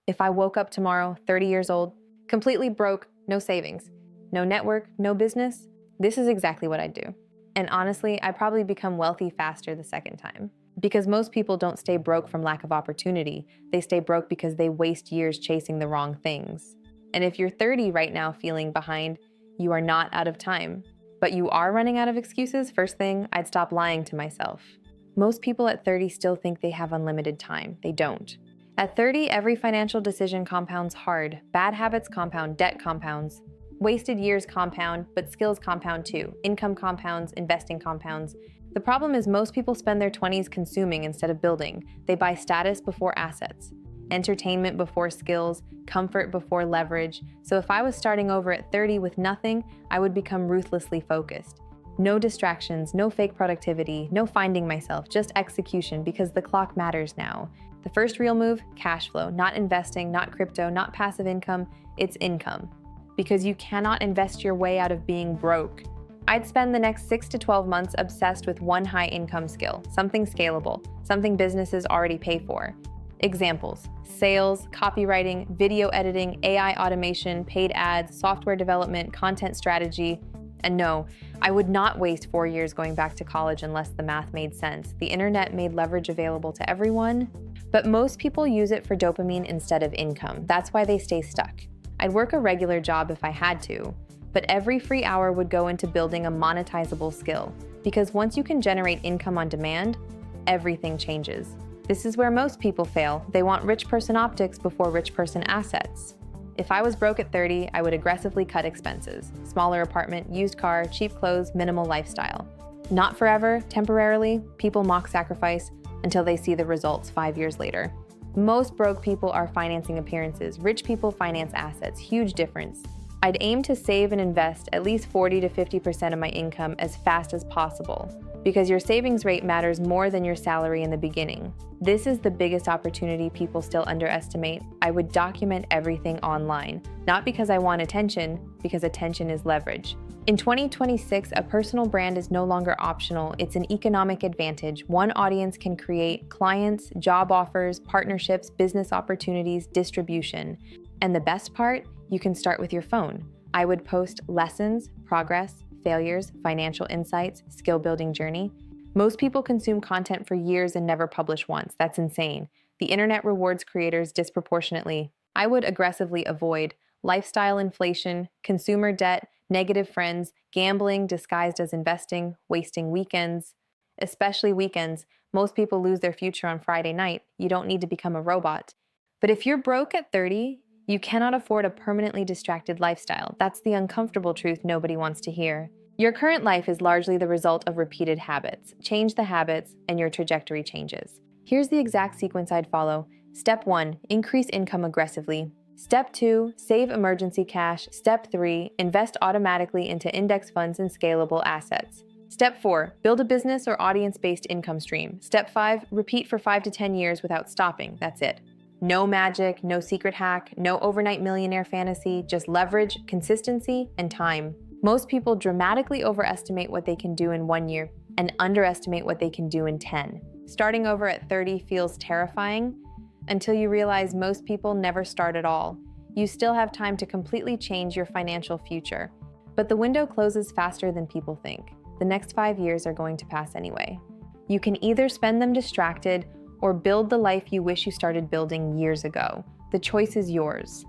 If I woke up tomorrow, 30 years old, completely broke, no savings, no network, no business, this is exactly what I'd do. And honestly, I'd probably become wealthy faster the second time. Because most people don't stay broke from lack of opportunity. They stay broke because they waste years chasing the wrong things. And if you're 30 right now feeling behind, you are not out of time. But you are running out of excuses, first thing, I'd stop lying to myself. Most people at 30 still think they have unlimited time. They don't. At 30, every financial decision compounds hard. Bad habits compound, debt compounds. Wasted years compound, but skills compound too. Income compounds, investing compounds. The problem is most people spend their 20s consuming instead of building. They buy status before assets, entertainment before skills, comfort before leverage. So if I was starting over at 30 with nothing, I would become ruthlessly focused. No distractions, no fake productivity, no finding myself, just execution because the clock matters now. The first real move, cash flow, not investing, not crypto, not passive income, it's income. Because you cannot invest your way out of being broke. I'd spend the next 6 to 12 months obsessed with one high income skill, something scalable, something businesses already pay for. Examples: sales, copywriting, video editing, AI automation, paid ads, software development, content strategy. And no, I would not waste 4 years going back to college unless the math made sense. The internet made leverage available to everyone, but most people use it for dopamine instead of income. That's why they stay stuck. I'd work a regular job if I had to, but every free hour would go into building a monetizable skill. Because once you can generate income on demand, everything changes. This is where most people fail. They want rich person optics before rich person assets. If I was broke at 30, I would aggressively cut expenses. Smaller apartment, used car, cheap clothes, minimal lifestyle. Not forever, temporarily, people mock sacrifice until they see the results 5 years later. Most broke people are financing appearances. Rich people finance assets. Huge difference. I'd aim to save and invest at least 40 to 50% of my income as fast as possible, because your savings rate matters more than your salary in the beginning. This is the biggest opportunity people still underestimate. I would document everything online, not because I want attention, because attention is leverage. In 2026, a personal brand is no longer optional. It's an economic advantage. One audience can create clients, job offers, partnerships, business opportunities, distribution. And the best part, you can start with your phone. I would post lessons, progress, failures, financial insights, skill building journey. Most people consume content for years and never publish once. That's insane. The internet rewards creators disproportionately. I would aggressively avoid lifestyle inflation, consumer debt, negative friends, gambling disguised as investing, wasting weekends. Especially weekends. Most people lose their future on Friday night. You don't need to become a robot. But if you're broke at 30, you cannot afford a permanently distracted lifestyle. That's the uncomfortable truth nobody wants to hear. Your current life is largely the result of repeated habits. Change the habits, and your trajectory changes. Here's the exact sequence I'd follow. Step 1, increase income aggressively. Step 2, save emergency cash. Step 3, invest automatically into index funds and scalable assets. Step 4, build a business or audience-based income stream. Step 5, repeat for 5 to 10 years without stopping. That's it. No magic, no secret hack, no overnight millionaire fantasy, just leverage, consistency, and time. Most people dramatically overestimate what they can do in 1 year and underestimate what they can do in 10. Starting over at 30 feels terrifying until you realize most people never start at all. You still have time to completely change your financial future. But the window closes faster than people think. The next 5 years are going to pass anyway. You can either spend them distracted or build the life you wish you started building years ago. The choice is yours.